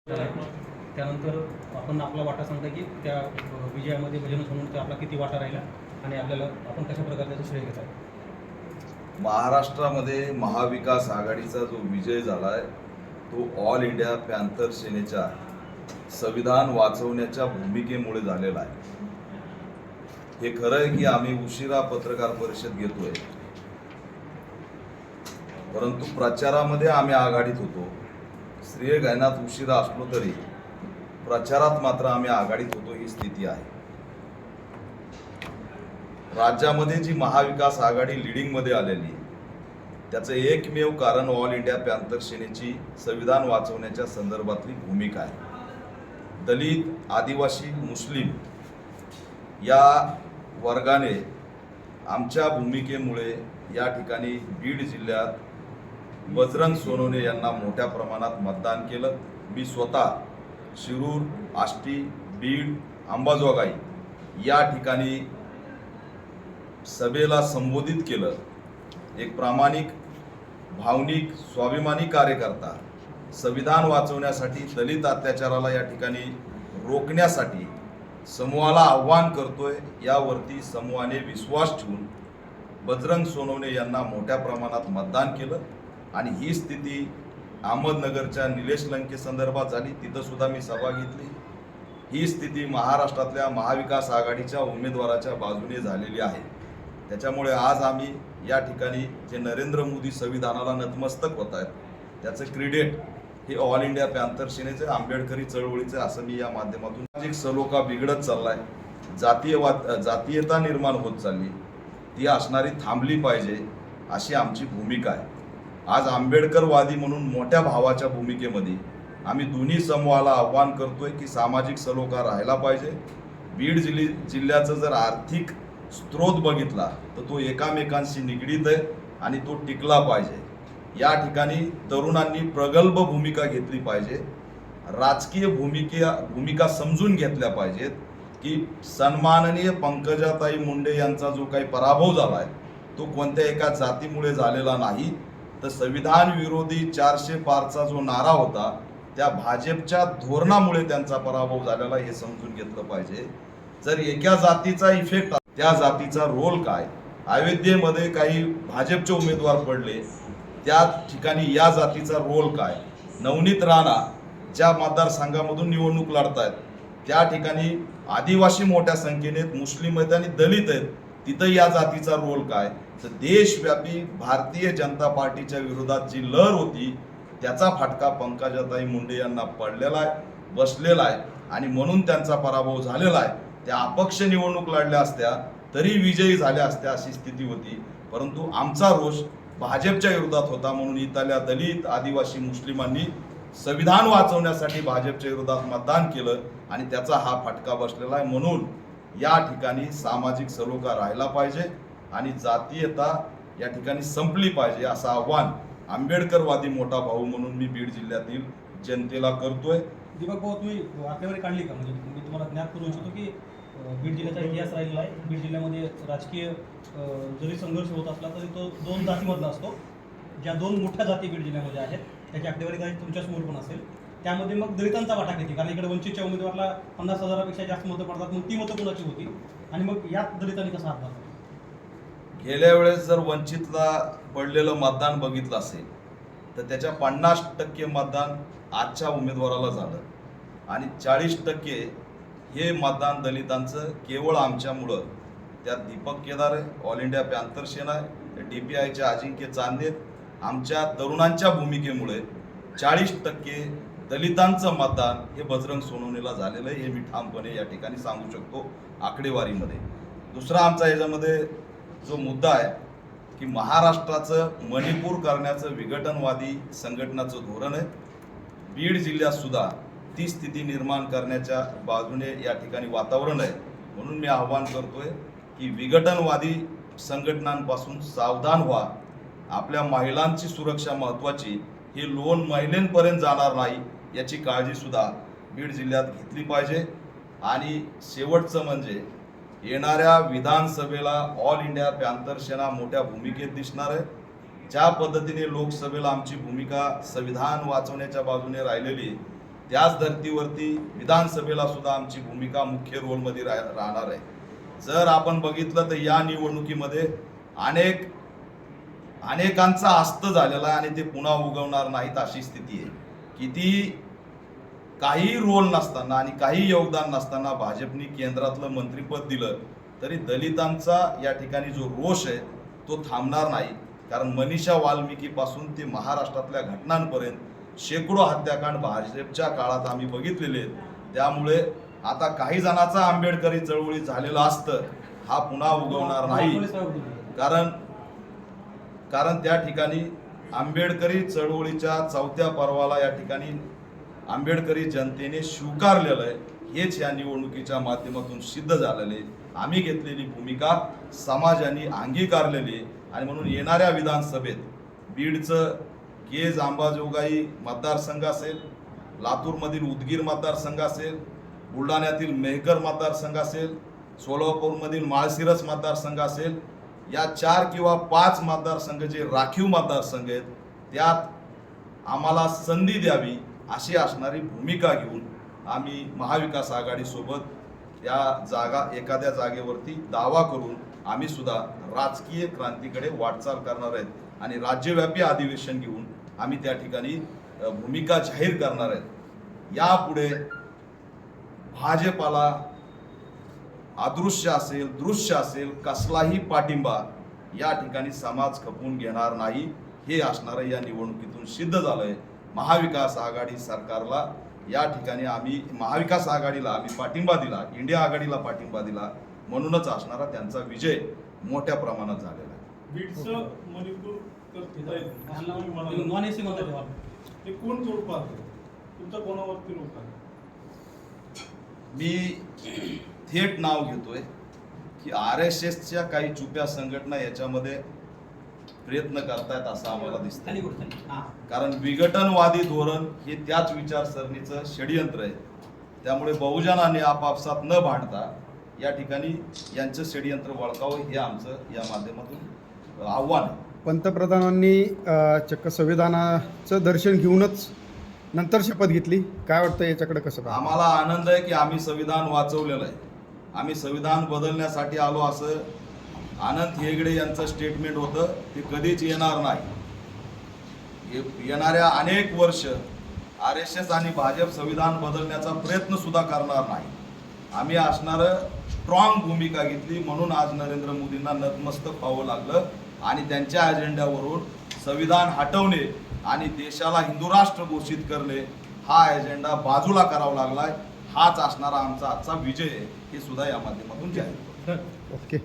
त्यानंतर आपण आपला वाटा सांगता की त्या विजयामध्ये भजन म्हणून ते आपला किती वाटा राहिला आणि आपल्याला आपण कशा प्रकारे त्याचं श्रेय घेत आहे. महाराष्ट्रामध्ये महाविकास आघाडीचा जो विजय झालाय तो ऑल इंडिया पॅन्थर सेनेच्या संविधान वाचवण्याच्या भूमिकेमुळे झालेला आहे. हे खरं आहे की आम्ही उशिरा पत्रकार परिषद घेतोय, परंतु प्रचारामध्ये आम्ही आघाडीत होतो. श्रेय घेण्यात उशिरा असलो तरी प्रचारात मात्र आम्ही आघाडीत होतो, ही स्थिती आहे. राज्यामध्ये जी महाविकास आघाडी लिडिंगमध्ये आलेली त्याचं एकमेव कारण ऑल इंडिया पॅन्थर सेनेची संविधान वाचवण्याच्या संदर्भातली भूमिका आहे. दलित, आदिवासी, मुस्लिम या वर्गाने आमच्या भूमिकेमुळे या ठिकाणी बीड जिल्ह्यात बजरंग सोनवणे यांना मोठ्या प्रमाणात मतदान केलं. मी स्वतः शिरूर, आष्टी, बीड, अंबाजोगाई या ठिकाणी सभेला संबोधित केलं. एक प्रामाणिक, भावनिक, स्वाभिमानी कार्यकर्ता संविधान वाचवण्यासाठी, दलित अत्याचाराला या ठिकाणी रोखण्यासाठी समूहाला आव्हान करतोय. यावरती समूहाने विश्वास ठेवून बजरंग सोनवणे यांना मोठ्या प्रमाणात मतदान केलं आणि ही स्थिती अहमदनगरच्या निलेश लंके संदर्भात झाली. तिथं सुद्धा मी सभा घेतली. ही स्थिती महाराष्ट्रातल्या महाविकास आघाडीच्या उमेदवाराच्या बाजूने झालेली आहे. त्याच्यामुळे आज आम्ही या ठिकाणी जे नरेंद्र मोदी संविधानाला नतमस्तक होत आहेत त्याचं क्रेडिट हे ऑल इंडिया पॅन्थर सेनेचे, आंबेडकरी चळवळीचे असं मी या माध्यमातून. सामाजिक सलोखा बिघडत चाललाय, जातीयता निर्माण होत चालली, ती असणारी थांबली पाहिजे अशी आमची भूमिका आहे. आज आंबेडकरवादी म्हणून मोठ्या भावाच्या भूमिकेमध्ये आम्ही दोन्ही समूहाला आव्हान करतोय की सामाजिक सलोखा राहायला पाहिजे. बीड जिल्ह्याचं जर आर्थिक स्रोत बघितला तर तो एकामेकांशी निगडीत आहे आणि तो टिकला पाहिजे. या ठिकाणी तरुणांनी प्रगल्भ भूमिका घेतली पाहिजे. राजकीय भूमिका समजून घेतल्या पाहिजेत की सन्माननीय पंकजाताई मुंडे यांचा जो काही पराभव झाला आहे तो कोणत्या एका जातीमुळे झालेला नाही, तर संविधान विरोधी 400 पारचा जो नारा होता त्या भाजपच्या धोरणामुळे त्यांचा पराभव झालेला, हे समजून घेतलं पाहिजे. जर एका जातीचा इफेक्ट, त्या जातीचा रोल काय, अयोध्येमध्ये काही भाजपचे उमेदवार पडले त्या ठिकाणी या जातीचा रोल काय, नवनीत राणा ज्या मतदारसंघामधून निवडणूक लढतायत त्या ठिकाणी आदिवासी मोठ्या संख्येने, मुस्लिम आहेत आणि दलित आहेत, तिथं या जातीचा रोल काय. तर देशव्यापी भारतीय जनता पार्टीच्या विरोधात जी लहर होती त्याचा फटका पंकजाताई मुंडे यांना पडलेला आहे, बसलेला आहे आणि म्हणून त्यांचा पराभव झालेला आहे. त्या अपक्ष निवडणूक लढल्या असत्या तरी विजयी झाल्या असत्या अशी स्थिती होती, परंतु आमचा रोष भाजपच्या विरोधात होता म्हणून इथल्या दलित, आदिवासी, मुस्लिमांनी संविधान वाचवण्यासाठी भाजपच्या विरोधात मतदान केलं आणि त्याचा हा फटका बसलेला आहे. म्हणून या ठिकाणी सामाजिक सलोखा राहायला पाहिजे आणि जातीयता या ठिकाणी संपली पाहिजे असं आव्हान आंबेडकरवादी मोठा भाऊ म्हणून मी बीड जिल्ह्यातील जनतेला करतोय. दीपक भाऊ, तुम्ही आकडेवारी काढली का? म्हणजे मी तुम्हाला ज्ञात करू इच्छितो की बीड जिल्ह्याचा इतिहास राहिलेला आहे. बीड जिल्ह्यामध्ये राजकीय जरी संघर्ष होत असला तरी तो 2 जातीमधला असतो. ज्या 2 मोठ्या जाती बीड जिल्ह्यामध्ये आहेत त्याची आकडेवारी काही तुमच्यासमोर पण असेल. त्यामध्ये मग दलितांचा वाटा किती? कारण इकडे वंचितच्या उमेदवाराला 50,000पेक्षा जास्त मतं पडतात, मग ती मतं कोणाची होती आणि मग यात दलितांनी कसा हातभार? गेल्या वेळेस जर वंचितला पडलेलं मतदान बघितलं असेल तर त्याच्या 50% मतदान आजच्या उमेदवाराला झालं आणि 40% हे मतदान दलितांचं केवळ आमच्यामुळं. त्यात दीपक केदार आहे, ऑल इंडिया पॅन्थर सेना आहे, DPIचे अजिंक्य चांदे, आमच्या तरुणांच्या भूमिकेमुळे 40% दलितांचं मतदान हे बजरंग सोनवणेला झालेलं आहे. हे मी ठामपणे या ठिकाणी सांगू शकतो आकडेवारीमध्ये. दुसरा आमचा याच्यामध्ये जो मुद्दा आहे की महाराष्ट्राचं मणिपूर करण्याचं विघटनवादी संघटनाचं धोरण आहे. बीड जिल्ह्यात सुद्धा ती स्थिती निर्माण करण्याच्या बाजूने या ठिकाणी वातावरण आहे. म्हणून मी आव्हान करतोय की विघटनवादी संघटनांपासून सावधान व्हा. आपल्या महिलांची सुरक्षा महत्त्वाची, ही लोन महिलांपर्यंत जाणार नाही याची काळजी सुद्धा बीड जिल्ह्यात घेतली पाहिजे. आणि शेवटचं म्हणजे येणाऱ्या विधानसभेला ऑल इंडिया पॅन्थर सेना मोठ्या भूमिकेत दिसणार आहे. ज्या पद्धतीने लोकसभेला आमची भूमिका संविधान वाचवण्याच्या बाजूने राहिलेली त्याच धर्तीवरती विधानसभेला सुद्धा आमची भूमिका मुख्य रोलमध्ये राहणार आहे. जर आपण बघितलं तर या निवडणुकीमध्ये अनेकांचा अस्त झालेला आहे आणि ते पुन्हा उगवणार नाहीत अशी स्थिती आहे. किती काही रोल नसताना आणि काही योगदान नसताना भाजपने केंद्रातलं मंत्रिपद दिलं तरी दलितांचा या ठिकाणी जो रोष आहे तो थांबणार नाही. कारण मनीषा वाल्मिकीपासून ते महाराष्ट्रातल्या घटनांपर्यंत शेकडो हत्याकांड भाजपच्या काळात आम्ही बघितलेले आहेत. त्यामुळे आता काही जणांचा आंबेडकरी चळवळी झालेलं असतं हा पुन्हा उगवणार नाही. कारण त्या ठिकाणी आंबेडकरी चळवळीच्या 4थ्या पर्वाला या ठिकाणी आंबेडकरी जनतेने स्वीकारलेलं आहे. हेच या निवडणुकीच्या माध्यमातून सिद्ध झालेले. आम्ही घेतलेली भूमिका समाजाने अंगीकारलेली आहे आणि म्हणून येणाऱ्या विधानसभेत बीडचं केज अंबाजोगाई मतदारसंघ असेल, लातूरमधील उदगीर मतदारसंघ असेल, बुलढाण्यातील मेहकर मतदारसंघ असेल, सोलापूरमधील माळशिरस मतदारसंघ असेल, या 4 किंवा 5 मतदारसंघ जे राखीव मतदारसंघ आहेत त्यात आम्हाला संधी द्यावी अशी असणारी भूमिका घेऊन आम्ही महाविकास आघाडीसोबत एखाद्या जागेवरती दावा करून आम्ही सुद्धा राजकीय क्रांतीकडे वाटचाल करणार आहेत आणि राज्यव्यापी अधिवेशन घेऊन आम्ही त्या ठिकाणी भूमिका जाहीर करणार आहेत. यापुढे भाजपाला अदृश्य असेल दृश्य असेल कसलाही पाठिंबा या ठिकाणी समाज खपवून घेणार नाही. हे असणारं या निवडणुकीतून सिद्ध झालंय. महाविकास आघाडी सरकारला या ठिकाणी महाविकास आघाडीला आम्ही पाठिंबा दिला, इंडिया आघाडीला पाठिंबा दिला, म्हणूनच असणारा त्यांचा विजय मोठ्या प्रमाणात झालेला आहे. बीडचं मणिपूर नॉन एसी म्हणतात हे कोण जोड पाहते तुमचा कोणावरती रोख आहे? मी थेट नाव घेतोय की RSSच्या काही चुप्या संघटना याच्यामध्ये प्रयत्न करतायत असं आम्हाला दिसतं. कारण विघटनवादी धोरण हे त्याच विचारसरणीचं षडयंत्र आहे. त्यामुळे बहुजनांनी आपापसात न भांडता या ठिकाणी यांचं षडयंत्र वळकावं हे आमचं या माध्यमातून आव्हान आहे. पंतप्रधानांनी चक्क संविधानाचं दर्शन घेऊनच नंतर शपथ घेतली. काय वाटतं याच्याकडे कसं पाहता? आम्हाला आनंद आहे की आम्ही संविधान वाचवलेलं आहे. आम्ही संविधान बदलण्यासाठी आलो असं आनंद हेगडे यांचं स्टेटमेंट होतं. ते कधीच येणार नाही. येणाऱ्या अनेक वर्ष RSS आणि भाजप संविधान बदलण्याचा प्रयत्न सुद्धा करणार नाही. आम्ही असणारं स्ट्रॉंग भूमिका घेतली म्हणून आज नरेंद्र मोदींना नतमस्तक व्हावं लागलं आणि त्यांच्या अजेंड्यावरून संविधान हटवणे आणि देशाला हिंदू राष्ट्र घोषित करणे हा अजेंडा बाजूला करावा लागलाय. हाच असणारा आमचा आजचा विजय आहे हे सुद्धा या माध्यमातून जाहीर. ओके.